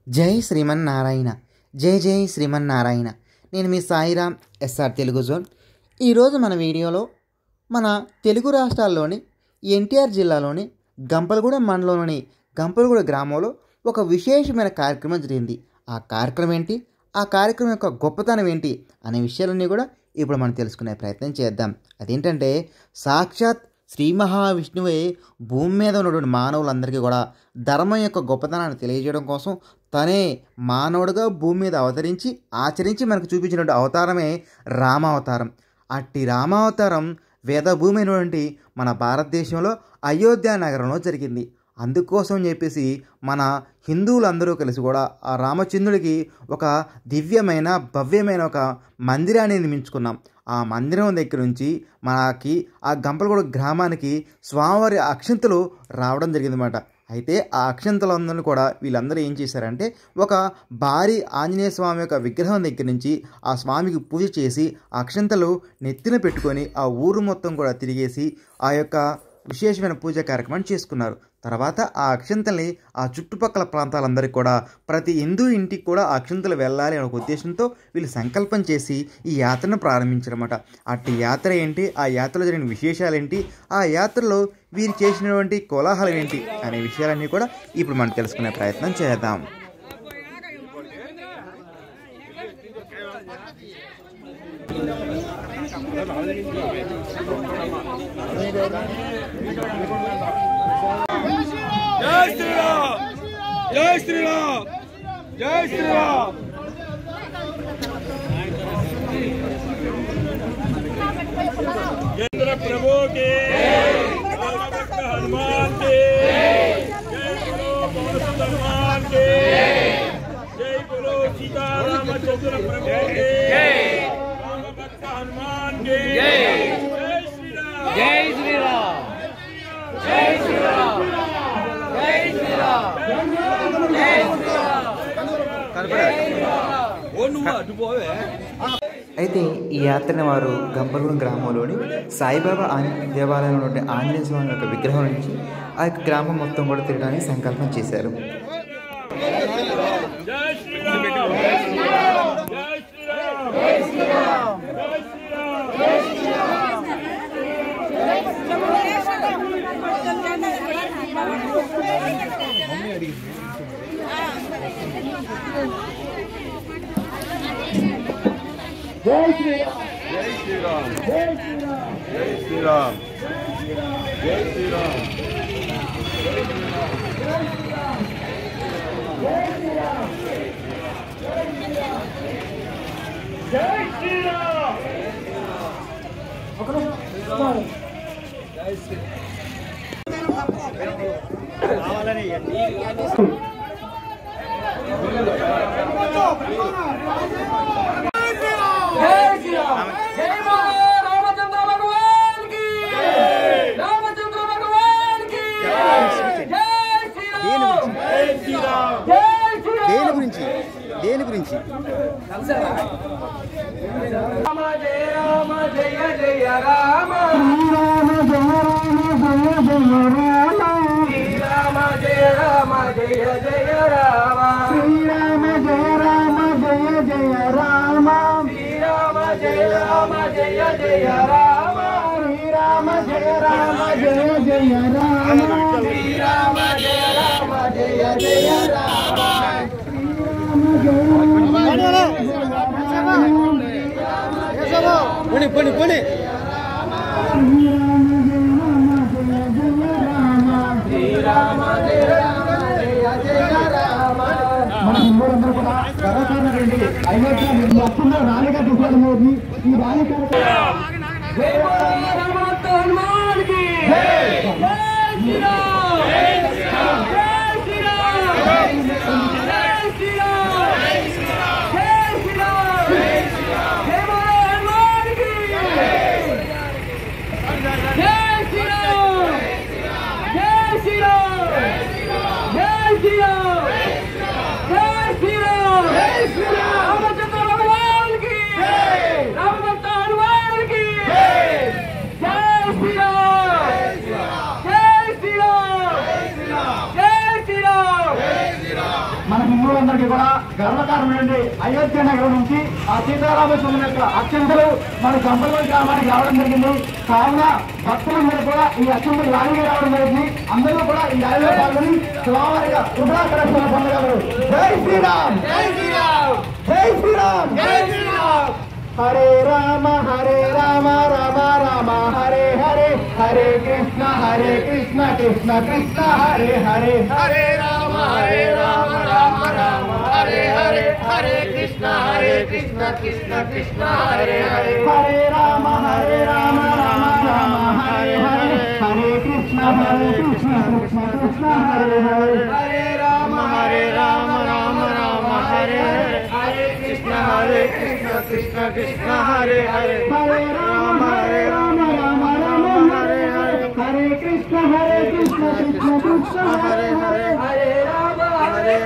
జై శ్రీమన్నారాయణ. జై జై శ్రీమన్నారాయణ. నేను మీ సాయిరామ్, ఎస్ఆర్ తెలుగు జోన్. ఈరోజు మన వీడియోలో మన తెలుగు రాష్ట్రాల్లోని ఎన్టీఆర్ జిల్లాలోని గంపలగూడెం మండలంలోని గంపలగూడెం గ్రామంలో ఒక విశేషమైన కార్యక్రమం జరిగింది. ఆ కార్యక్రమం ఏంటి, ఆ కార్యక్రమం యొక్క గొప్పతనం ఏంటి అనే విషయాలన్నీ కూడా ఇప్పుడు మనం తెలుసుకునే ప్రయత్నం చేద్దాం. అదేంటంటే, సాక్షాత్ శ్రీ మహావిష్ణువే భూమి మీద ఉన్నటువంటి మానవులందరికీ కూడా ధర్మం యొక్క గొప్పతనాన్ని తెలియజేయడం కోసం తనే మానవుడిగా భూమి మీద అవతరించి ఆచరించి మనకు చూపించినటువంటి అవతారమే రామావతారం. అట్టి రామావతారం వేదభూమి అయినటువంటి మన భారతదేశంలో అయోధ్య నగరంలో జరిగింది. అందుకోసం చెప్పేసి మన హిందువులందరూ కలిసి కూడా ఆ రామచంద్రుడికి ఒక దివ్యమైన భవ్యమైన ఒక మందిరాన్ని నిర్మించుకున్నాం. ఆ మందిరం దగ్గర నుంచి మనకి ఆ గంపలగూడెం గ్రామానికి స్వామివారి అక్షంతలు రావడం జరిగిందన్నమాట. అయితే ఆ అక్షంతలందరూ కూడా వీళ్ళందరూ ఏం చేశారంటే, ఒక భారీ ఆంజనేయ స్వామి యొక్క విగ్రహం దగ్గర నుంచి ఆ స్వామికి పూజ చేసి అక్షంతలు నెత్తిన పెట్టుకొని ఆ ఊరు మొత్తం కూడా తిరిగేసి ఆ యొక్క విశేషమైన పూజా కార్యక్రమాన్ని చేసుకున్నారు. తర్వాత ఆ అక్షంతల్ని ఆ చుట్టుపక్కల ప్రాంతాలందరికీ కూడా ప్రతి హిందూ ఇంటికి కూడా ఆ అక్షంతలు వెళ్ళాలి అనే ఒక ఉద్దేశంతో వీళ్ళు సంకల్పం చేసి ఈ యాత్రను ప్రారంభించారన్నమాట. అట్టి యాత్ర ఏంటి, ఆ యాత్రలో జరిగిన విశేషాలు ఏంటి, ఆ యాత్రలో వీరు చేసినటువంటి కోలాహలం ఏంటి అనే విషయాలన్నీ కూడా ఇప్పుడు మనం తెలుసుకునే ప్రయత్నం చేద్దాం. జై శ్రీరామ్, జై శ్రీరామ్, జై శ్రీరామ్. चंद्र प्रभु के भक्त हनुमान के जय बोलो पवन हनुमान के जय बोलो सीता रामचंद्र प्रभु के राम भक्त हनुमान के जय श्रीराम, जय श्रीराम, जय श्रीराम, जय श्रीराम, जय श्रीराम. అయితే ఈ యాత్రని వారు గంపలగూడెం గ్రామంలోని సాయిబాబా దేవాలయంలో ఉండే ఆంజనేయ స్వామి యొక్క విగ్రహం నుంచి ఆ యొక్క గ్రామం మొత్తం కూడా తిరగడానికి సంకల్పం చేశారు. जय श्रीराम, जय श्रीराम, जय श्रीराम, जय श्रीराम, जय श्रीराम, जय श्रीराम. जय बोलो रामचंद्र भगवान की, रामचंद्र भगवान की जय श्रीराम, जय श्रीराम, जय श्रीराम. దేని గురించి राम जय राम जय जय राम, राम जय राम जय राम, श्री राम जय राम जय जय राम, श्री राम जय राम जय जय राम, श्री राम जय राम जय जय राम, श्री राम जय राम जय जय राम, श्री राम जय राम जय जय राम. పోనీ పోనీ పోనీ మన హిందువులందరూ కూడా గర్వకారణండి అయోధ్య వస్తున్న రాలిగా చూసారు. ఈ రాలి जय बोलो राम भक्त हनुमान की, जय श्रीराम, जय श्रीराम, जय श्रीराम, जय श्रीराम, जय श्रीराम, जय बोलो हनुमान की, जय श्रीराम, जय श्रीराम, जय श्रीराम, जय श्रीराम, जय श्रीराम, जय श्रीराम. रामचंद्र भगवान की, राम भक्त हनुमान की, जय श्रीराम, जय श्रीराम, जय श्रीराम, जय श्रीराम. భక్తులందరికీ కూడా గర్వకారణమైంది. అయోధ్య నగరం నుంచి ఆ సీతారామచంద్రుని యొక్క అత్యంతలు మన గంపలూరు గ్రామానికి రావడం జరిగింది. కావున భక్తులందరూ కూడా ఈ అత్యంతలు రాణిగా రావడం జరిగింది. అందరూ కూడా ఈ ర్యాలీలో పాల్గొని స్వామివారిగా శుభాకరక్షణ పొందగలరు. జై శ్రీరామ్, జై శ్రీరామ్, జై శ్రీరామ్, జై శ్రీరామ్. హరే రామ రామ రామ హరే హరే, హరే కృష్ణ కృష్ణ కృష్ణ హరే హరే, హరే రామ రామ రామ హరే హరే, హరే కృష్ణ కృష్ణ కృష్ణ హరే హరే, హరే రామ రామ రామ హరే హరే, హరే కృష్ణ కృష్ణ కృష్ణ హరే హరే, హరే రామ రామ రామ హరే హరే, హరే కృష్ణ కృష్ణ కృష్ణ హరే హరే, హరే రామ రామ రామ హరే హరే, హరే కృష్ణ కృష్ణ కృష్ణ హరే హరే, హరే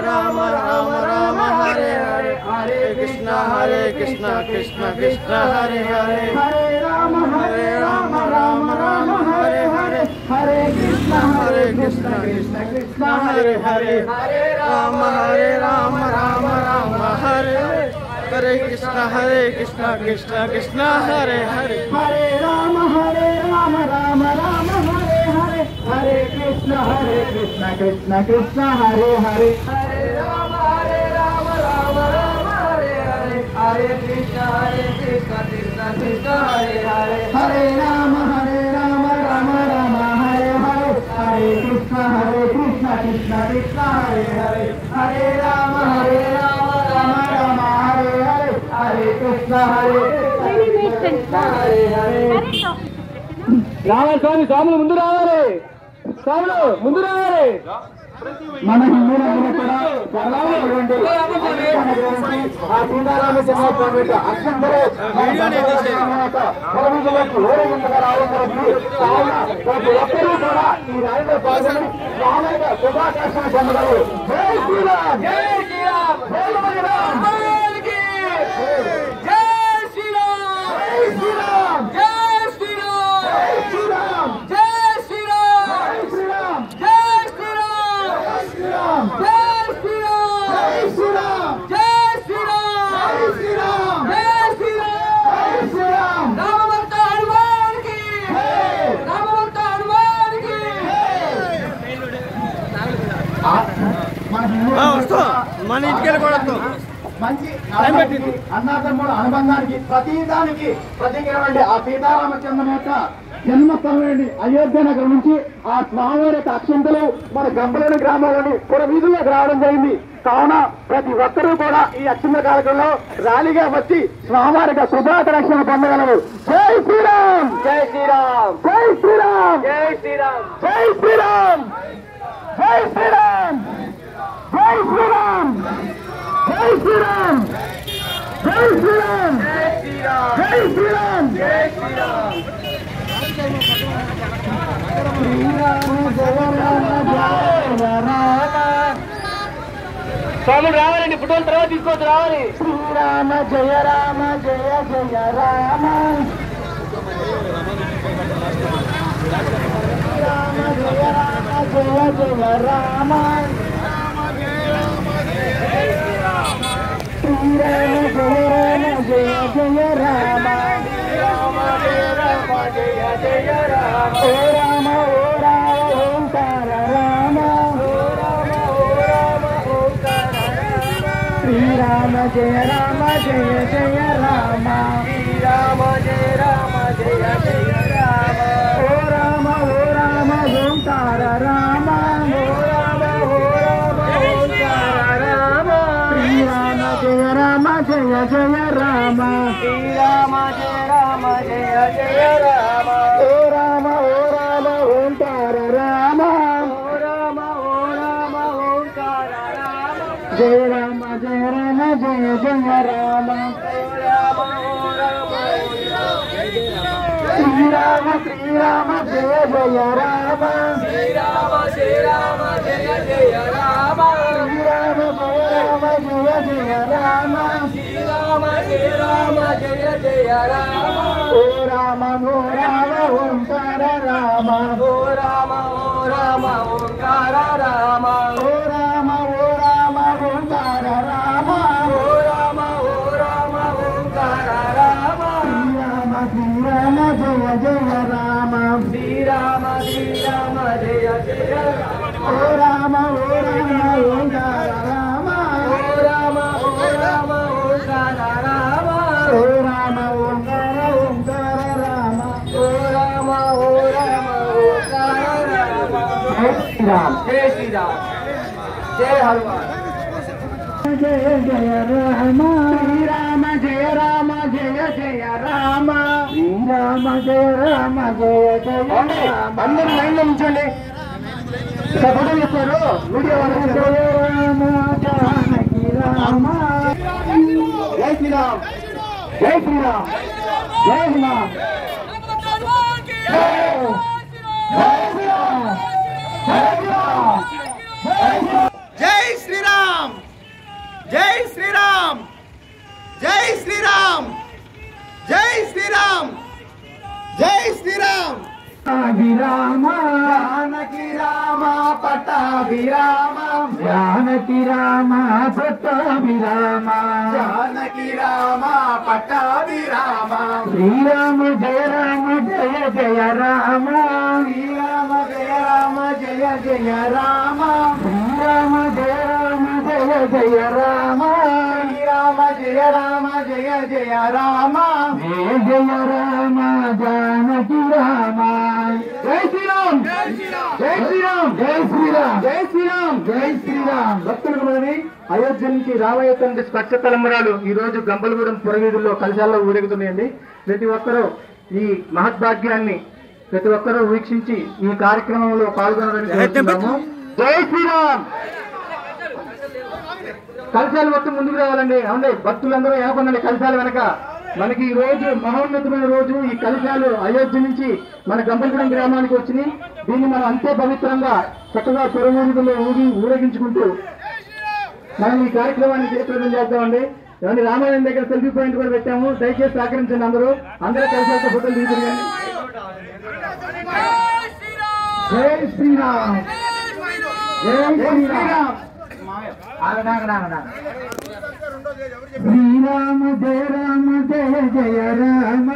రామ రామ రామ హరే హరే, హరే కృష్ణ కృష్ణ కృష్ణ హరే హరే, హరే రామ రామ రామ హరే హరే, హరే కృష్ణ కృష్ణ కృష్ణ హరే హరే, హరే రామ రామ రామ హరే హరే, హరే కృష్ణ కృష్ణ కృష్ణ హరే హరే, హరే రామ రామ రామ హరే హరే, హరే కృష్ణ కృష్ణ కృష్ణ హరే హరే, హరే రామ రామ రామ హరే హరే, హరే కృష్ణ కృష్ణ కృష్ణ హరే హరే, హరే రామ రామ రామ హరే హరే, హరే కృష్ణ కృష్ణ కృష్ణ హరే హరే, హరే రామ రామ హరే హరే, హరే కృష్ణ కృష్ణ హరే హరే. రావాలి స్వామి, స్వాములు ముందు రావాలి, స్వాములు ముందు రావాలి. మన హిందువులందరూ కూడా గర్వమైనటువంటి ఆ సీతారామచంద్ర యొక్క అక్షంతలు ఊరేగింపుగా రావడం జరుగుతుంది. కావున ప్రతి ఒక్కరూ కూడా ఈ ర్యాలీలో పాల్గొని స్వామిగా శుభాకాంక్షలు పొందగలరు. జై శ్రీరామ్, జై శ్రీరామ్, జై శ్రీరామ్, జై శ్రీరామ్, జై శ్రీరామ్, జై శ్రీరామ్, జై శ్రీరామ్, జై శ్రీరామ్, జై శ్రీరామ్, జై శ్రీరామ్, జై శ్రీరామ్, జై శ్రీరామ్, జై శ్రీరామ్, జై శ్రీరామ్. రామభక్త హనుమాన్కి జై, రామభక్త హనుమాన్కి మన ఇంటికి కూడా మంచి అన్నాతమ్ముడు అనుబంధానికి ప్రతిదానికి ప్రతీకైనటువంటి ఆ సీతారామచంద్రుని యొక్క జన్మస్థలమైనటువంటి అయోధ్య నగరం నుంచి ఆ స్వామివారి యొక్క అక్షంతలు మన గంపలేని గ్రామంలోని పురవీధుల్లోకి రావడం జరిగింది. కావున ప్రతి ఒక్కరూ కూడా ఈ అక్షంత కార్యక్రమంలో ర్యాలీగా వచ్చి స్వామివారికి శుభాకరక్షణ పొందగలరు. జై శ్రీరామ్, జై శ్రీరామ్, జై శ్రీరామ్, జై శ్రీరామ్, జై శ్రీరామ్, జై శ్రీరామ్, జై శ్రీరామ్, జై శ్రీరామ్, జై శ్రీరామ్, జై శ్రీరామ్, జై శ్రీరామ్. స్వాములు రావాలండి, ఫోటోలు తర్వాత తీసుకోవచ్చు, రావాలి. శ్రీరామ జయ రామ జయ జయ రామ, శ్రీరామ జయ రామ జయ జయ రామ, శ్రీరామ జయ రామ జయ జయ రామ, శ్రీరామ జయ రామ జయ జయ రామ, ఓ రామ ఓంకార రామ, ఓ రామ ఓంకార రామ, శ్రీరామ జయ రామ జయ జయ రామ, శ్రీరామ జయ రామ జయ జయ రామ, ఓ రామ ఓంకార రామ, ఓ రామ ఓంకార రామ, శ్రీరామ జయ రామ జయ జయ రామ, శ్రీరామ జయ రామ జయ జయ రామ, ఓ రామ ఓంకార రామ, ఓ రామ ఓంకార రామ, జయ రామ జయ రామ జయ జయ రామ, శ్రీరామ శ్రీరామ జయ జయ రామ, శ్రీరామ శ్రీరామ జయ జయ రామ, శ్రీరామ జయ రామ జయ జయ రామ, శ్రీరామ శ్రీరామ జయ జయ రామ, ఓ రామ ఓంకార రామ, ఓ రామ ఓంకార రామ, ఓ రామ ఓంకార ఓ రామ ఓంకార రామ ఓ రామ ఓంకార రామ ఓ రామ ఓంకార రామ ఓ రామ ఓంకార రామ జై శ్రీరామ్ జై హనుమాన్ జయ జయ రామ శ్రీరామ జయ రామ జయ జయ రామ శ్రీరామ జయ రామ జయ జయ రామ అందరూ లైన్లో ఉంచండి ఫోటో చేస్తారు వీడియో జయ రామ జానకి రామ జై శ్రీరామ్ జై శ్రీరామ్ జై హనుమాన్ జై శ్రీరామ్ జై శ్రీరామ్ జై శ్రీరామ్ జై శ్రీరామ్ జై శ్రీరామ్ విరామ జానకి రామ పట్టాభిరామ జానకి రామ పట్టాభిరామ జానకి రామ పట్టాభిరామ శ్రీరామ జయ జయ రామ శ్రీరామ జయ జయ రామ శ్రీరామ జయ జయ రామ శ్రీరామ జయ జయ రామ జయ జయ రామ జానకి రామ జై శ్రీరామ్ జై శ్రీరామ్ జై శ్రీరామ్ జై శ్రీరామ్ జై శ్రీరామ్ భక్తులకు మనని అయోధ్య నుంచి రాబోయే తండ్రి స్పర్శ తలంబరాలు ఈ రోజు గంపలగూడెం పురవీధుల్లో కలశాల్లో ఊరేగుతున్నాయండి. ప్రతి ఒక్కరూ ఈ మహద్భాగ్యాన్ని ప్రతి ఒక్కరూ వీక్షించి ఈ కార్యక్రమంలో పాల్గొనాలని కోరుతున్నాము. జై శ్రీరామ్. కలశాలు మొత్తం ముందుకు రావాలండి. అవునండి, భక్తులందరూ ఏమనుకోండి కలశాల వెనక. మనకి ఈ రోజు మహోన్నతమైన రోజు. ఈ కలశాలు అయోధ్య నుంచి మన గంపలగూడెం గ్రామానికి వచ్చినాయి. దీన్ని మనం అంతే పవిత్రంగా చక్కగా పురవీధుల్లో ఊరేగించుకుంటూ మనం ఈ కార్యక్రమాన్ని జయప్రదం చేద్దామండి. ఏమంటే రామాయణం దగ్గర సెల్ఫీ పాయింట్ కూడా పెట్టాము. దయచేసి సహకరించండి. అందరూ కలశాలతో ఫోటోలు దిగుతుంది. జై శ్రీరామ్ జై శ్రీరామ్. శ్రీరామ జయ జయ రామ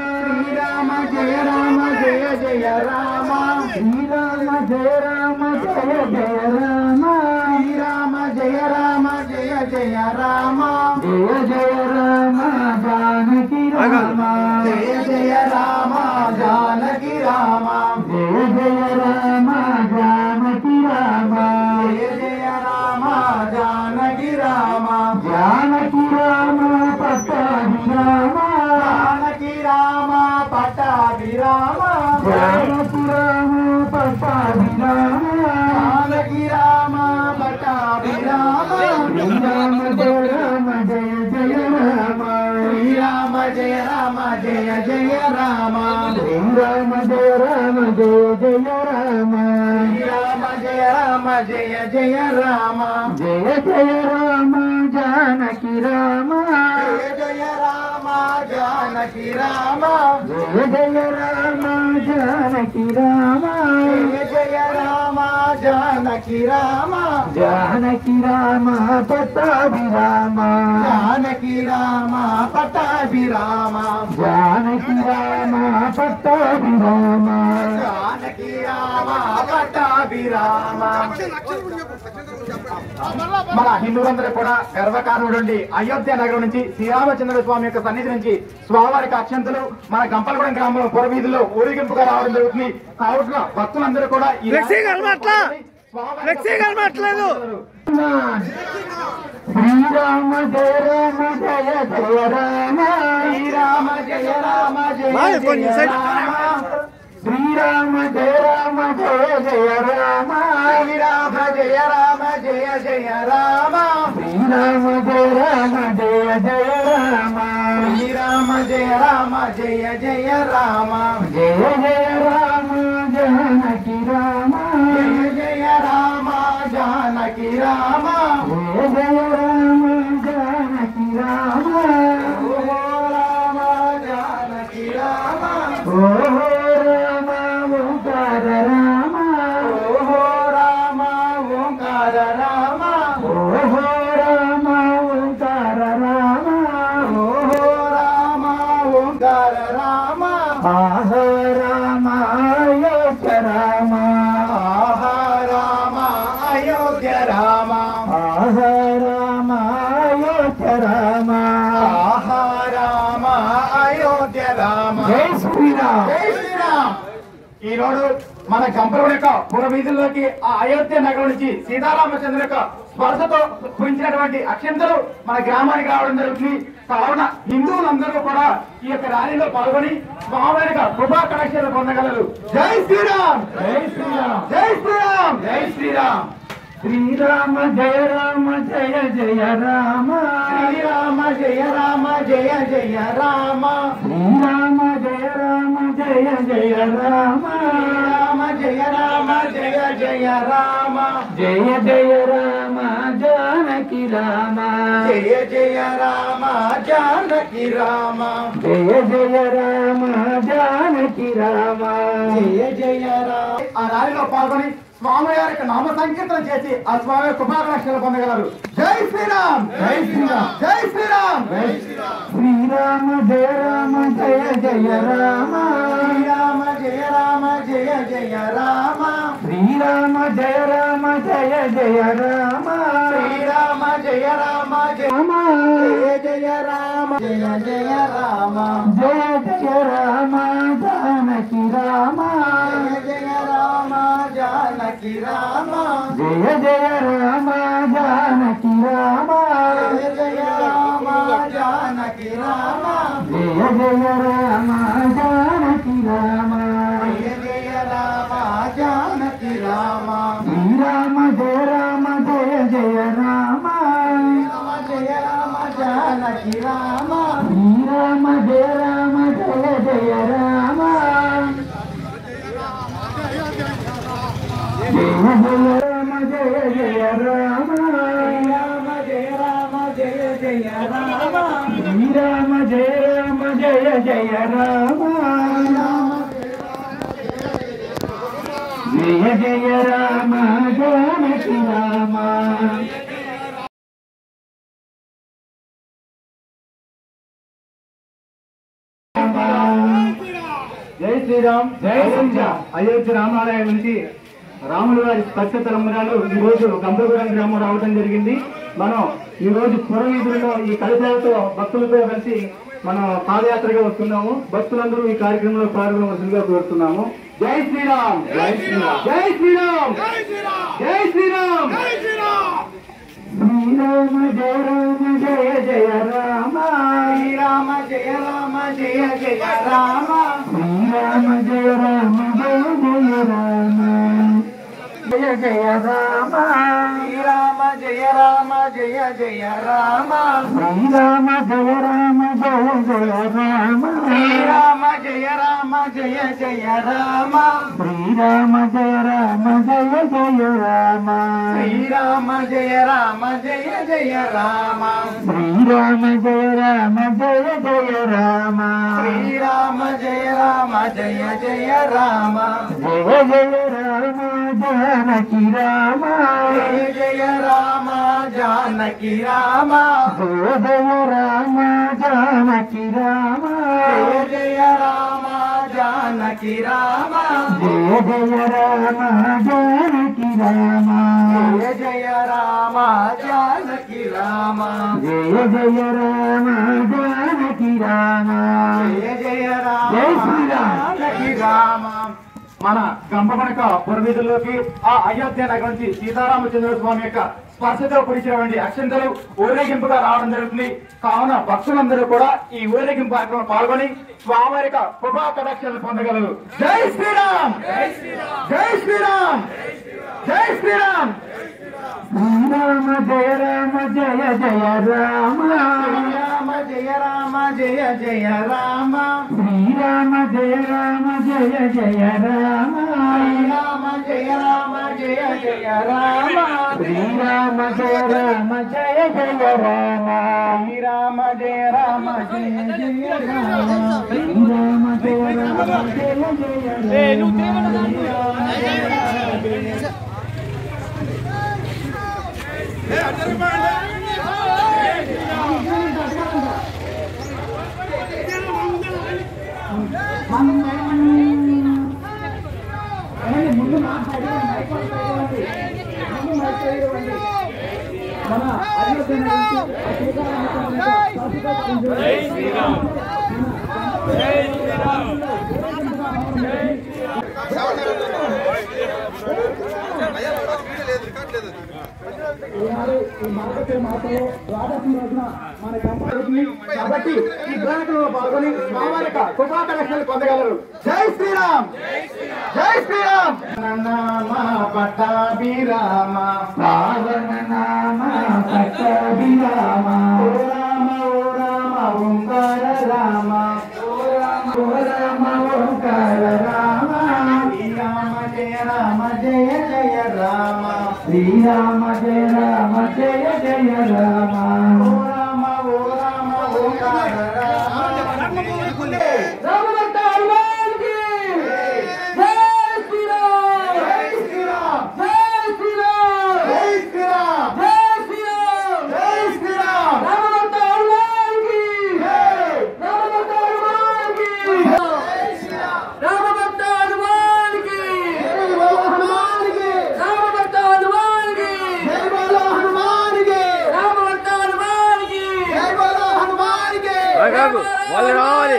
శ్రీరామ జయ జయ రామ శ్రీరామ జయ జయ రామ శ్రీరామ జయ జయ రామ జయ జయ రామ జానకి రామ జయ జయ రామ జానకి రామ జయ జయ రామ జానకి రామ జయ జయ రామ జానకి రామ జానకి రామ పట్టాభిరామ జానకి రామ పట్టాభిరామ జానకి రామ పట్టాభిరామ జానకి రామ పట్టాభిరామ శ్రీరామ జయ జయ రామ శ్రీరామ జయ జయ రామ శ్రీరామ జయ జయ రామ శ్రీరామ జయ జయ రామ జయ జయ రామ జానకి రామ జయ జయ రామ జానకి రామ జయ జయ రామ జానకి రామ జయ జయ రామ జానకి రామ జానకి రామ పట్టాభిరామ జానకి రామ పట్టాభిరామ జానకి రామ పట్టాభిరామ జానకి రామ పట్టాభిరామ. మన హిందువులందరూ కూడా గర్వకారణుడండి. అయోధ్య నగరం నుంచి శ్రీరామచంద్ర స్వామి యొక్క సన్నిధి నుంచి స్వామివారికి అక్షంతలు మన గంపలగూడెం గ్రామంలో పురవీధుల్లో ఊరేగింపుగా రావడం జరుగుతుంది. కావున భక్తులందరూ కూడా శ్రీరామ జయ జయ రామ శ్రీరామ జయ జయ రామ శ్రీరామ జయ జయ రామ శ్రీరామ జయ జయ రామ శ్రీరామ జయ జయ రామ శ్రీరామ జయ జయ రామ జయ జయ రామ జానకి రామ జయ జయ రామ జానకి రామ జయ జయ రామ జానకి రామ ఓ రామ జానకి రామ ఓ రామ ఓంకార రామ ఓ రామ ఓంకార రామ ఓ రామ ఓంకార రామ ఓ రామ ఓంకార రామ ఆహ రామ అయోధ్య రామ ఆహ రామ అయోధ్య రామ ఆహా రామ అయోధ్య రామ జై శ్రీరామ్ జై శ్రీరామ్. ఈరోజు మన గంపలగూడ యొక్క పురవీధుల్లోకి ఆ అయోధ్య నగరం నుంచి సీతారామచంద్ర యొక్క స్పర్శతో కురించినటువంటి అక్షంతలు మన గ్రామానికి రావడం జరుగుతుంది. కావున హిందువులందరూ కూడా ఈ యొక్క ర్యాలీలో పాల్గొని స్వామి కృపా కటాక్షాలు పొందగలరు. జై శ్రీరామ్ జై శ్రీరామ్ జై శ్రీరామ్ జై శ్రీరామ్. శ్రీరామ జయ రామ జయ జయ రామ శ్రీరామ జయ రామ జయ జయ రామ శ్రీరామ జయ రామ జయ జయ రామ రామ జయ రామ జయ జయ రామ జయ జయ రామ జానకి రామ జయ జయ రామ జానకి రామ జయ జయ రామ జానకి రామ జయ జయ రామ. ఆ ర్యాలీలో పాల్గొని స్వామి గారికి నామ సంకీర్తన చేసి ఆ స్వామి కృపాకటాక్షాలు పొందగలరు. జై శ్రీరామ్ జై శ్రీరామ్ జై శ్రీరామ్ జై శ్రీరామ్. శ్రీరామ జయ రామ జయ జయ రామ శ్రీరామ జయ రామ జయ జయ రామ శ్రీరామ జయ రామ జయ జయ రామ శ్రీరామ జయ రామ జయ జయ రామ జయ జయ రామ జయ జయ రామ జానకి రామ జయ జయ రామ జానకి రామ జయ జయ రామ జానకి రామ జయ జయ రామ జానకి రామ జయ జయ రామ జానకి రామ జయ జయ రామ జానకి రామ శ్రీరామ జయ రామ జయ జయ రామ జయ రామ జానకి రామ శ్రీరామ జయ రామ జయ జయ రామ జయ జయ రామ జయ జయ రామ రామ జయ రామ జయ జయ రామ శ్రీరామ జయ రామ జయ జయ రామ జయ జయ రామ జానకి రామ. జై శ్రీరామ్ జై శ్రీరామ్. అయోధ్య రామాలయం నుంచి రాముల వారి స్పర్శ తలంబరాలు ఈ రోజు గంపలగూడెం గ్రామం రావడం జరిగింది. మనం ఈ రోజు పురవీధుల్లో ఈ కలశాలతో భక్తులతో కలిసి మనం పాదయాత్రగా వస్తున్నాము. భక్తులందరూ ఈ కార్యక్రమంలో పాల్గొనవలసిందిగా కోరుతున్నాము. జై శ్రీరామ్ జై శ్రీరామ్ జై శ్రీరామ్ జై శ్రీరామ్ జై శ్రీరామ్. శ్రీరామ జయ రామ జయ జయ రామ శ్రీరామ జయ రామ జయ జయ రామ శ్రీరామ జయ రామ జయ జయ రామ జయ జయ రామ శ్రీరామ జయ రామ జయ జయ రామ శ్రీరామ జయ రామ జయ జయ రామ శ్రీరామ జయ రామ జయ జయ రామ శ్రీరామ జయ రామ జయ జయ రామ శ్రీరామ జయ రామ జయ జయ రామ శ్రీరామ జయ రామ జయ జయ రామ శ్రీరామ జయ రామ జయ జయ రామ జయ జయ రామ జానకి రామ జయ జయ రామ జానకి రామ జయ జయ రామ జానకి రామ జయ జయ రామ జానకి రామ జయ జయ రామ జానకి రామ జయ జయ రామ జానకి రామ జయ జయ రామ జానకి రామ జయ జయ రామ జానకి రామ. మన గంపగూడెం పురవీధుల్లోకి ఆ అయోధ్య నగరం నుంచి సీతారామచంద్ర స్వామి యొక్క స్పర్శతో కురిచినటువంటి అక్షంతలు ఊరేగింపుగా రావడం జరుగుతుంది. కావున భక్తులందరూ కూడా ఈ ఊరేగింపు కార్యక్రమం పాల్గొని స్వామి యొక్క కృపా కటాక్షాలు పొందగలరు. జై శ్రీరామ్ జై శ్రీరామ్ జై శ్రీరామ్ జై శ్రీరామ్. శ్రీరామ జయ రామ జయ జయ రామ శ్రీరామ జయ రామ జయ జయ రామ శ్రీరామ జయ రామ జయ జయ రామ శ్రీరామ జయ రామ జయ జయ రామ శ్రీరామ జయ రామ జయ జయ రామ శ్రీరామ జయ రామ జయ జయ రామ శ్రీరామ జయ రామ జయ జయ రామ. ముందు మాట్లాడి మన అయోధ్య కాబట్టి ఈ గ్రాంట్లో పాల్గొని స్వామిక కృపాకటాక్షాలు పొందగలరు. జై శ్రీరామ్, జై శ్రీరామ్. నామ పట్టాభిరామ పావన నామ పట్టాభిరామ ఓ రామ ఓ రామ ఓంకార రామ ఓ రామ ఓ రామ ఓంకార రామ శ్రీరామ జయ రామ జయ జయ రామ శ్రీరామ జయ రామ జయ జయ రామ ఓ రామ ఓ రామ ఓంకార రామ రామభక్త హనుమాన్ కి జై శ్రీరామ్, జై శ్రీరామ్, జై శ్రీరామ్, జై శ్రీరామ్, జై శ్రీరామ్, జై శ్రీరామ్. రామభక్త హనుమాన్ కి జై, రామభక్త హనుమాన్ కి జై శ్రీరామ్, రామభక్త హనుమాన్ కి జై బోలో హనుమాన్ కి, రామభక్త హనుమాన్ కి జై బోలో హనుమాన్ కి, రామభక్త హనుమాన్ కి జై బోలో హనుమాన్ కి. వాళ్ళు రావాలి.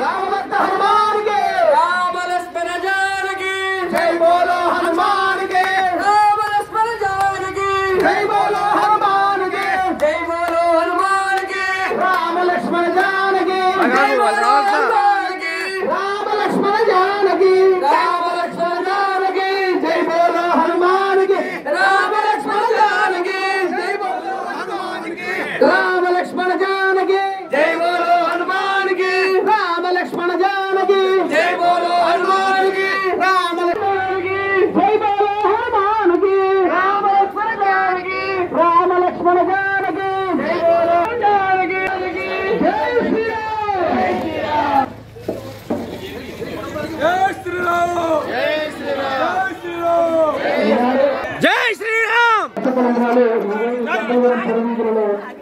రామభక్త హనుమాన్ కి రామ లక్ష్మణ జానకి జై బోలో హనుమాన్ కి, రామ లక్ష్మణ జానకి జై బోలో హనుమాన్ కి, జై బోలో హనుమాన్ కి, రామ లక్ష్మణ జానకి జై బోలో హనుమాన్ కి, రామ లక్ష్మణ జానకి, రామ లక్ష్మణ జానకి జై బోలో హనుమాన్ కి, రామ లక్ష్మణ జానకి జై బోలో హనుమాన్ కి, రామ లక్ష్మణ జానకి జై బోలో హనుమాన్ కి, రామ లక్ష్మణ జానకి జై బోలో హనుమాన్ కి, రామ లక్ష్మణ కి జై బోలో హనుమాన్ కి, రామ లక్ష్మణ జానకి, రామ లక్ష్మణ జానకి జై బోలో జానకి. జై శ్రీరామ్, జై శ్రీరామ్, జై శ్రీరామ్, జై శ్రీరామ్, జై శ్రీరామ్.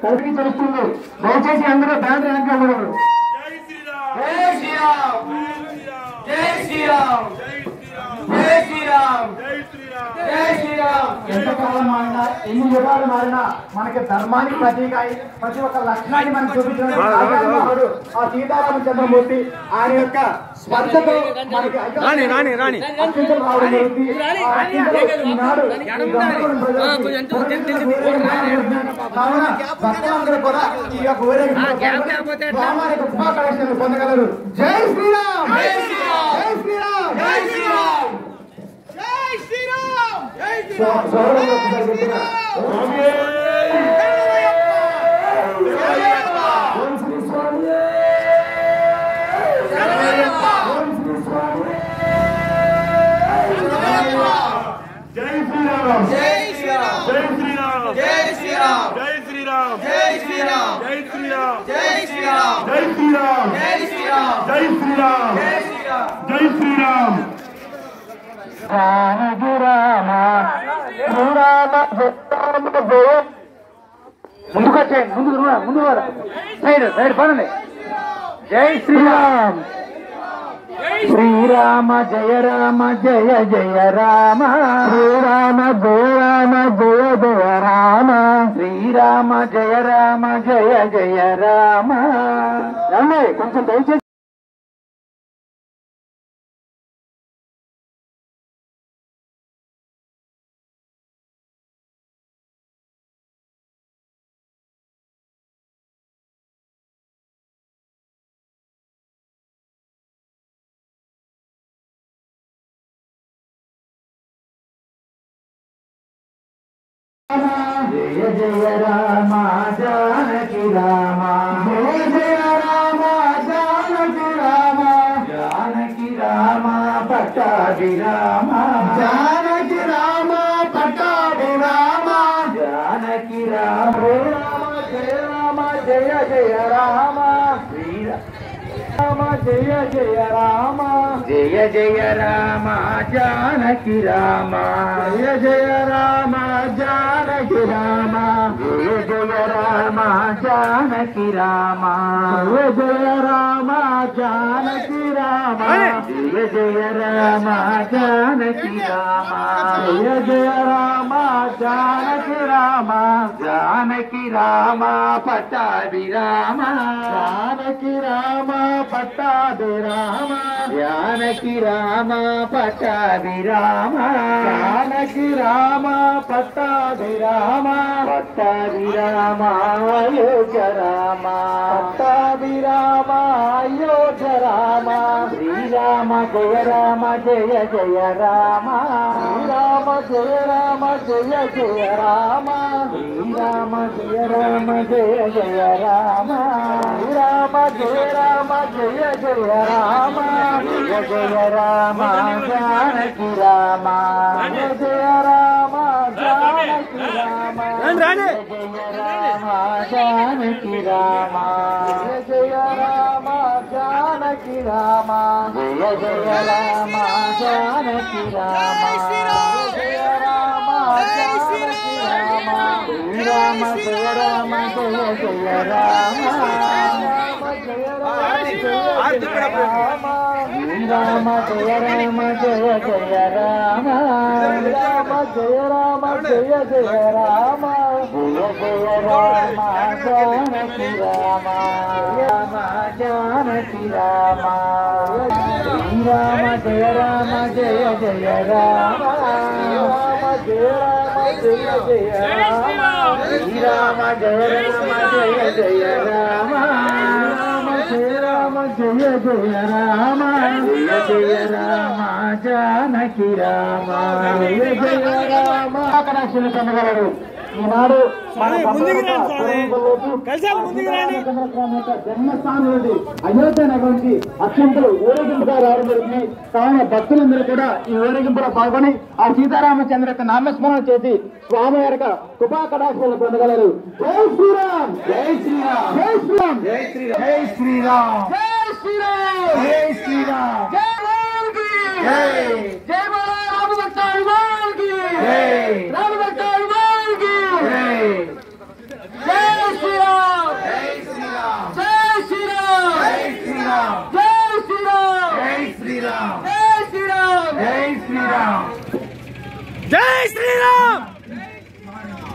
కలిసి తెలుస్తుంది. దయచేసి అందరూ బ్యాండ్ వెనక్కి వెళ్ళగలరు. జై శ్రీరామ్, జై శ్రీరామ్, జై జై శ్రీరామ్, శ్రీరామ్, జై శ్రీరామ్, జై శ్రీరామ్. జై శ్రీరామ్. ఎంతకాలం మారినా, ఎన్ని యుగాలు మారినా మనకి ధర్మానికి ప్రతీక అయి ప్రతి ఒక్క లక్షణాన్ని మనకు చూపించినటువంటి రాజామహుడు ఆ సీతారామచంద్రమూర్తి ఆయన యొక్క స్పర్శతో మనకి అత్యంతలు రావడం జరుగుతుంది. ఆ అత్యంతలు ఈనాడు ఈ గంగవరం ప్రజలకి కావున భక్తులందరూ కూడా ఈ యొక్క ఊరేగింపు రామాయణ కృపాకటాక్షాలు పొందగలరు. జై శ్రీరామ్, జై శ్రీరామ్, జై శ్రీరామ్, జై శ్రీరామ్, జై శ్రీరామ్, జై శ్రీరామ్. ఓం శ్రీ స్వామి, ఓం శ్రీ స్వామి. జై శ్రీరామ్, జై శ్రీరామ్, జై శ్రీరామ్, జై శ్రీరామ్, జై శ్రీరామ్, జై శ్రీరామ్, జై శ్రీరామ్, జై శ్రీరామ్, జై శ్రీరామ్, జై శ్రీరామ్, జై శ్రీరామ్, జై శ్రీరామ్. జై శ్రీరామ్. రామ రామ రామ జయ. ముందుకు వచ్చేయండి, ముందు సైడ్ సైడ్ పడండి. జై శ్రీరామ్, శ్రీరామ జయ రామ జయ జయ రామ, శ్రీరామ జయ రామ జయ జయ రామ, శ్రీరామ జయ రామ జయ జయ రామ. రండి కొంచెం దయచేసి. జయ జయ రామ జానకి రామ, జయ జయ రామ జానకి రామ, జానకి రామ పట్టాభి రామ, జానకి రామ పట్టాభి రామ, జానకి రామ జయ రామ జయ జయ రామ, శ్రీరామ జయ జయ రామ, జయ జయ రామ జానకి రామ, జయ జయ రామ జానకి రామ, జయ జయ రామ జానకి రామ, జయ జయ రామ జానకి రామ జయ జయ రామ జానకి రామ జయ జయ రామ జానకి రామ జానకి రామ పట్టాభి రామ జానకి రామ పట్టాభి రామ జానకి రామ పట్టాభి రామ జానకి రామ పట్టాభి రామ పట్టాభి రామ అయోధ్య రామ పట్టాభి రామ అయోధ్య రామ శ్రీరామ జయ రామ జయ జయ రామ శ్రీరామ జయ రామ జయ జయ రామ శ్రీరామ జయ రామ జయ జయ రామ శ్రీరామ జయ రామ జయ జయ రామ జయ జయ రామ జానకి రామ జయ జయ రామ జానకి రామ జయ రామ జానకి రామ జయ జయ రామ జానకి రామ జయ జయ రామ జానకి రామ జయ రామ జానకి రామ శ్రీరామ జయ రామ జయ జయ రామ జయ రామ శ్రీరామ జయ రామ జయ జయ రామ రామ జయ రామ జయ జయ రామ జయ జయ రామ జానకి రామ రామ జానకి రామ శ్రీరామ జయ రామ జయ జయ రామ రామ జయ రామ జయ జయ రామ శ్రీరామ జయ రామ జయ జయ రామ రామ జయ రామ జయ జయ రామ జయ జయ రామ జానకి రామ జయ జయ రామ కనెక్షన్ పొందగలరు ఈనాడు జన్మస్థానం నుండి అయోధ్య నగరానికి అత్యంతలు ఊరేగింపుగా రావడం జరుగుతుంది. కావున భక్తులందరూ కూడా ఈ ఊరేగింపులో పాల్గొని ఆ సీతారామచంద్ర యొక్క నామస్మరణ చేసి స్వామి యొక్క కృపా కటాక్షాలను పొందగలరు. జై శ్రీరామ్ జై శ్రీరామ్ జై శ్రీరామ్ జై శ్రీరామ్ జై శ్రీరామ్ జై శ్రీరామ్ జై శ్రీరామ్ జై జై జై రామ భక్త హనుమాన్ కి జై రామ భక్త హనుమాన్ కి జై జై శ్రీరామ్ జై శ్రీరామ్ జై శ్రీరామ్ జై శ్రీరామ్ జై శ్రీరామ్ జై శ్రీరామ్ జై శ్రీరామ్ జై శ్రీరామ్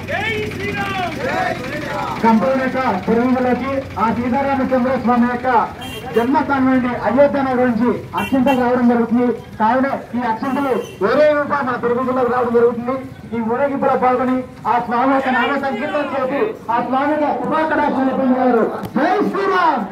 జై శ్రీరామ్ జై శ్రీరామ్ కంపల యొక్క పూర్వీకులకి ఆ సీతారామచంద్ర స్వామి యొక్క జన్మస్థానం నుండి అయోధ్య నగరం నుంచి అక్షంతలు రావడం జరుగుతుంది. కావున ఈ అక్షంతలు ఊరేగింపుగా మన పూర్వీకులకు రావడం జరుగుతుంది. ఈ ఊరేగింపులో పాల్గొని ఆ స్వామి యొక్క నామ సంకీర్తన చేసి ఆ స్వామి యొక్క కృపాకటాక్షాలను పొందుతారు. జై శ్రీరామ్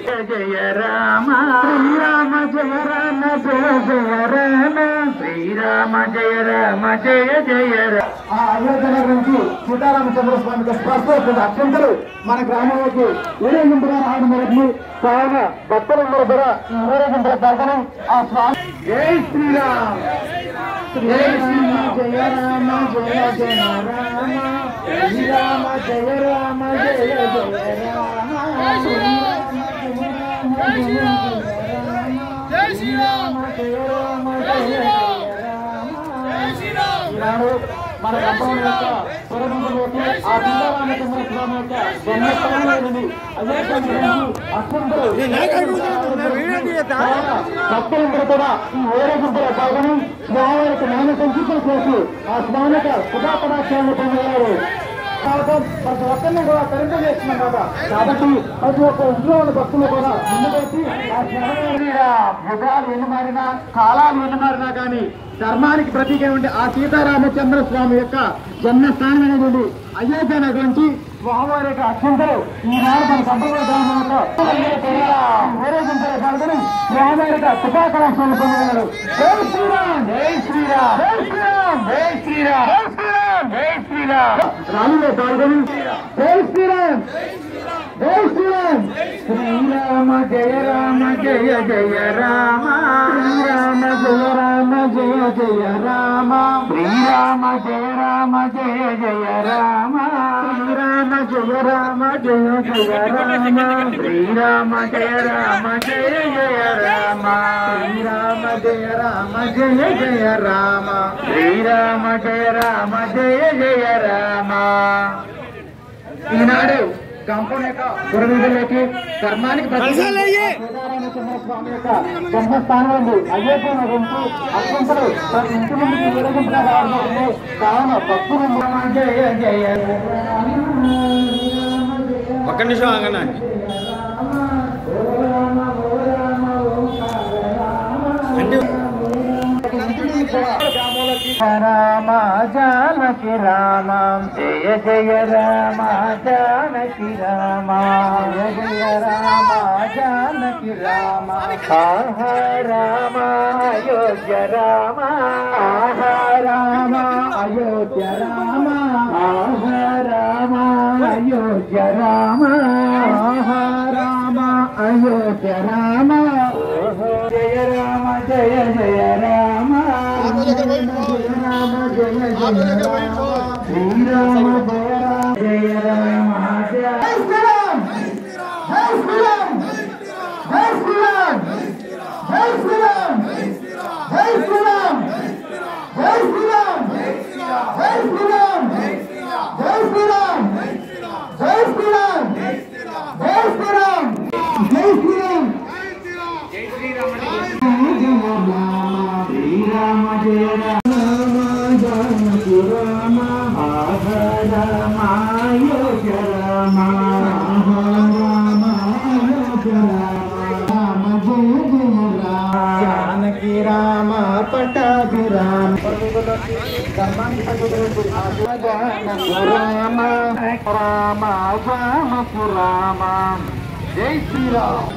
జయ జయ రామ శ్రీరామ జయ రామ జయ జయ రామ శ్రీరామ జయ రామ జయ జయ రామ. ఆ అయోధ్య నగరం నుంచి సీతారామచంద్ర స్వామి యొక్క స్పర్శ అత్యంతలు మన గ్రామంలోకి ఊరేగింపుగా రావడం జరుగుతుంది. కావున భక్తులందరూ కూడా ఈ ఊరేగింపుల పాల్గొని ఆ స్వామి జై శ్రీరామ్ జై శ్రీరామ జయ రామ జయ జయ రామ శ్రీరామ జయ రామ జయ జయ రామ జై శ్రీరామ జయ రామ జయ జయ రామ. మన కంపౌండ్ యొక్క పురబంధులకి ఆ సీతారామచంద్ర స్వామి యొక్క జన్మస్థానంలో నుండి భక్తులందరూ కూడా ఈ ఊరేగింపులో పాల్గొని స్వామి యొక్క నామ సంకీర్తన చేసి ఆ స్వామి యొక్క కృపాకటాక్షాలను పొందగలరు. ప్రతి ఒక్కరిని కూడా తరింపజేస్తున్నాం కదా. కాబట్టి ప్రతి ఒక్క ఇంట్లో ఉన్న భక్తులు కూడా ముందుకొచ్చి ఆ యుగాలు ఎన్ని మారినా కాలాలు ఎన్ని మారినా కానీ ధర్మానికి ప్రతీకైనటువంటి ఆ సీతారామచంద్ర స్వామి యొక్క జన్మస్థానం అనేది అయోధ్య నగరం నుంచి స్వామివారి యొక్క అత్యంతలు ఈనాడు మన సంపూర్ణ గ్రామంలో ఊరేగింపులో పాల్గొని స్వామివారి యొక్క కృపాకటాక్షాలను పొందగలరు. జై శ్రీరామ్ జై శ్రీరామ్ జై శ్రీరామ్ జై శ్రీరామ్ జై శ్రీరామ్ జై శ్రీరామ్ రాములో పాల్గొని జై శ్రీరామ్ జై శ్రీరామ్ శ్రీరామ జయ రామ జయ జయ రామ శ్రీరామ జయ రామ జయ జయ రామ శ్రీరామ జయ రామ జయ జయ రామ శ్రీరామ జయ రామ జయ జయ రామ శ్రీరామ జయ రామ జయ జయ రామ శ్రీరామ జయ రామ జయ జయ రామ శ్రీరామ జయ రామ జయ జయ రామ. ఈనాడు కాంపౌండ్ యొక్క పురవీధుల్లోకి ధర్మానికి స్వామి యొక్క జన్మస్థానం ఉంది. అయ్యప్ప నుంచి అత్యంతలు ఇంటి ముందుకు ఊరేగింపుగా రావడం కావున భక్తులు జయ జయ ఒక్క నిమిషం ఆగండి. రామ జానకి రామ జయ జయ రామ జానకి రామ జయ జయ రామ జానకి రామ ఆహా రామ అయోధ్య రామ ఆహా రామ అయోధ్య రామ ఆహా రామ అయోధ్య రామ ఆహా రామ అయోధ్య రామ జయ రామ జయ జయ రామ శ్రీరామ జయ జయ రామ శ్రీరామ జయ రామ జయ శ్రీరామ్ జయ శ్రీరామ్ జయ శ్రీరామ్ జయ శ్రీరామ్ జయ శ్రీరామ్ జయ శ్రీరామ్ జయ శ్రీరామ్ జయ శ్రీరామ్ జయ శ్రీరామ్ జయ శ్రీరామ్ జయ శ్రీరామ్ జయ శ్రీరామ్ శ్రీరామ జయ రామ జానకి రామ ఆహా రామ అయోధ్య రామ ఆహా రామ అయోధ్య రామ జయ జయ రామ జానకి రామ పటాభి రామ రామ రామ జానకి రామ జై శ్రీరామ్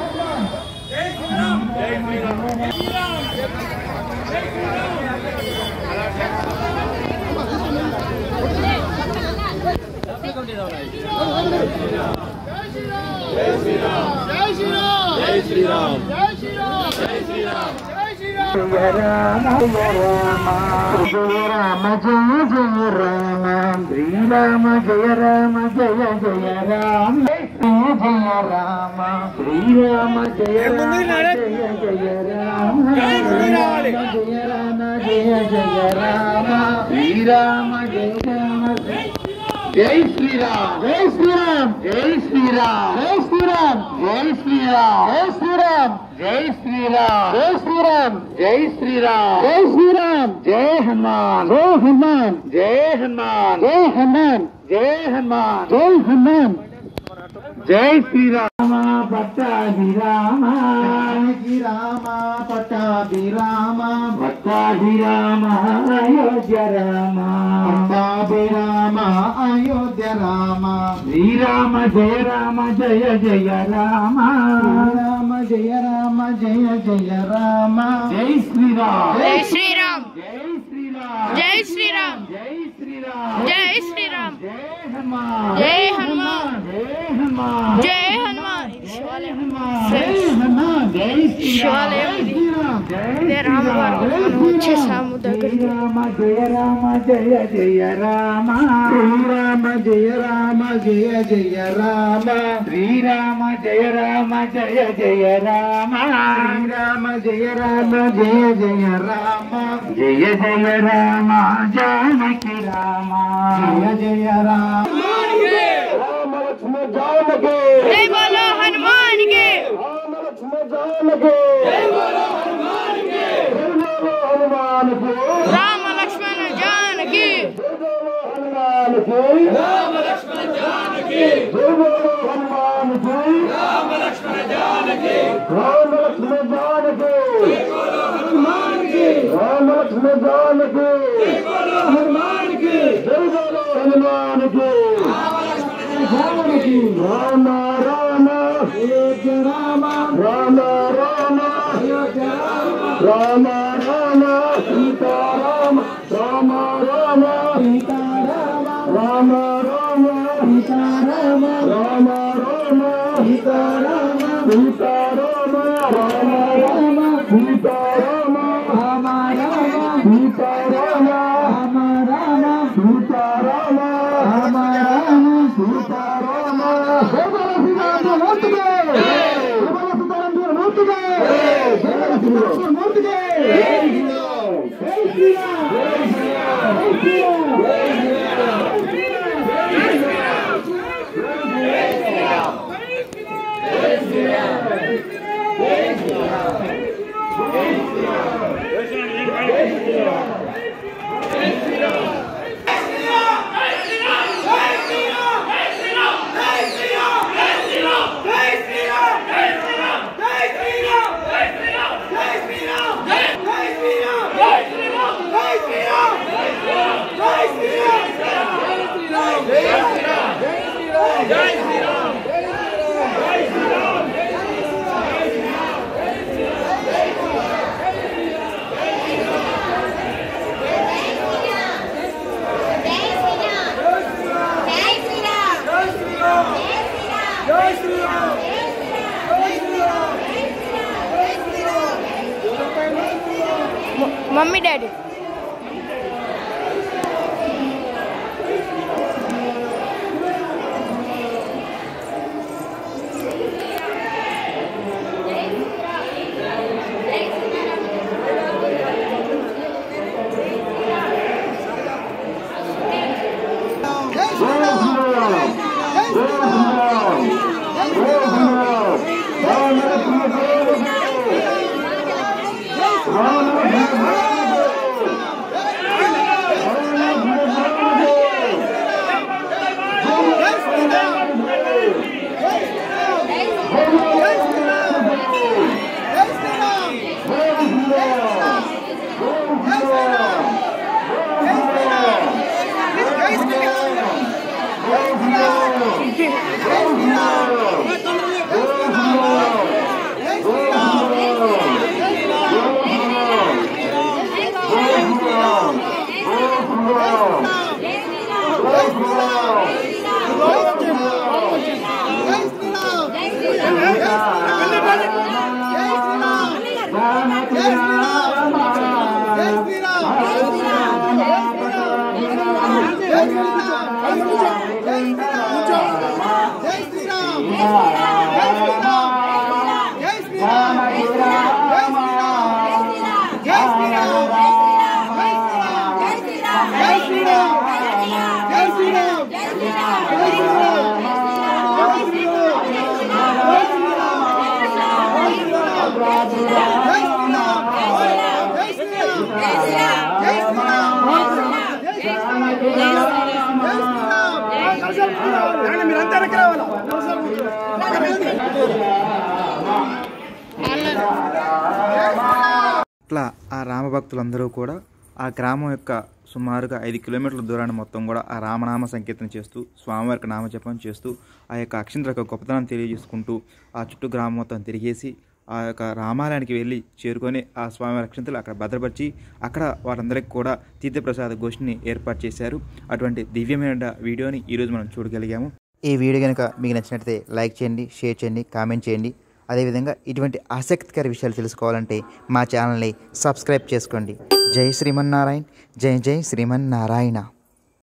జయ రామ జయ రామ జయ జయ రామ శ్రీరామ జయ రామ జయ జయ రామ జయ జయ రామ శ్రీరామ జయ రామ జయ జయ రామ జయ రామ జయ జయ రామ శ్రీరామ జయ రామ జై శ్రీరామ్ జై శ్రీరామ్ జై శ్రీరామ్ జై శ్రీరామ్ జై శ్రీరామ్ జై శ్రీరామ్ జై శ్రీరామ్ జై శ్రీరామ్ జై శ్రీరామ్ జై హనుమాన్ జై హనుమాన్ జై హనుమాన్ జై హనుమాన్ జై హనుమాన్ జై హనుమాన్ జై శ్రీరామ పట్టాభి రామ రామ పట్టాభి రామ పట్టాభి రామ అయోధ్య రామ పట్టాభి రామ అయోధ్య రామ శ్రీరామ జయ రామ జయ జయ రామ రామ జయ రామ జయ జయ రామ జై శ్రీరామ్ జై శ్రీరామ్ జై శ్రీరామ్ జై శ్రీరామ్ జై శ్రీరామ్ జై శ్రీరామ్ జై హనుమాన్ జై హనుమాన్ జై హనుమాన్ జై హనుమాన్ జై హనుమాన్ జై శ్రీరామ్ జై రామ వచ్చేసాము దగ్గరికి రామ జయ రామ జయ జయ రామ శ్రీరామ జయ రామ జయ జయ రామ శ్రీరామ జయ రామ జయ జయ రామ శ్రీరామ జయ రామ జయ జయ రామ జయ జయ రామ జానకి రామ జయ జయ రామ రామ లక్ష్మణ జానకి జై బోలో హనుమాన్ కి రామ లక్ష్మణ జానకి జై బోలో హనుమాన్ కి జై బోలో హనుమాన్ కి రామ లక్ష్మణ జానకి జై బోలో హనుమాన్ కి రామ లక్ష్మణ జానకి జై బోలో హనుమాన్ కి రామ లక్ష్మణ జానకి రామ లక్ష్మణ జానకి జై బోలో హనుమాన్ కి రామ లక్ష్మణ జానకి జై బోలో హనుమాన్ కి జై బోలో హనుమాన్ కి రామ రామ అయోధ్య రామ రామ రామ అయోధ్య రామ రామ రామ సీతారామ రామ రామ సీతారామ రామ రామ సీతారామ రామ రామ సీతారామ సీతారామ రామ రామ సీతారామ రామ రామ సీతారామ రామ రామ సీతారామ రామ రామ సీతారామ మూర్తిగా మమ్మీ డాడీ ఇట్లా ఆ రామభక్తులందరూ కూడా ఆ గ్రామం యొక్క సుమారుగా 5 కిలోమీటర్ల దూరాన్ని మొత్తం కూడా ఆ రామనామ సంకీర్తన చేస్తూ స్వామివారికి నామజపం చేస్తూ ఆ యొక్క అక్షంతల యొక్క గొప్పతనం తెలియజేసుకుంటూ ఆ చుట్టూ గ్రామం మొత్తం తిరిగేసి ఆ యొక్క రామాలయానికి వెళ్ళి చేరుకొని ఆ స్వామివారి అక్షంతలు అక్కడ భద్రపరిచి అక్కడ వారందరికీ కూడా తీర్థప్రసాద గోష్ఠిని ఏర్పాటు చేశారు. అటువంటి దివ్యమైన వీడియోని ఈరోజు మనం చూడగలిగాము. ఈ వీడియో కనుక మీకు నచ్చినట్లయితే లైక్ చేయండి, షేర్ చేయండి, కామెంట్ చేయండి. అదేవిధంగా ఇటువంటి ఆసక్తికర విషయాలు తెలుసుకోవాలంటే మా ఛానల్ని సబ్స్క్రైబ్ చేసుకోండి. జై శ్రీమన్నారాయణ, జై జై శ్రీమన్నారాయణ.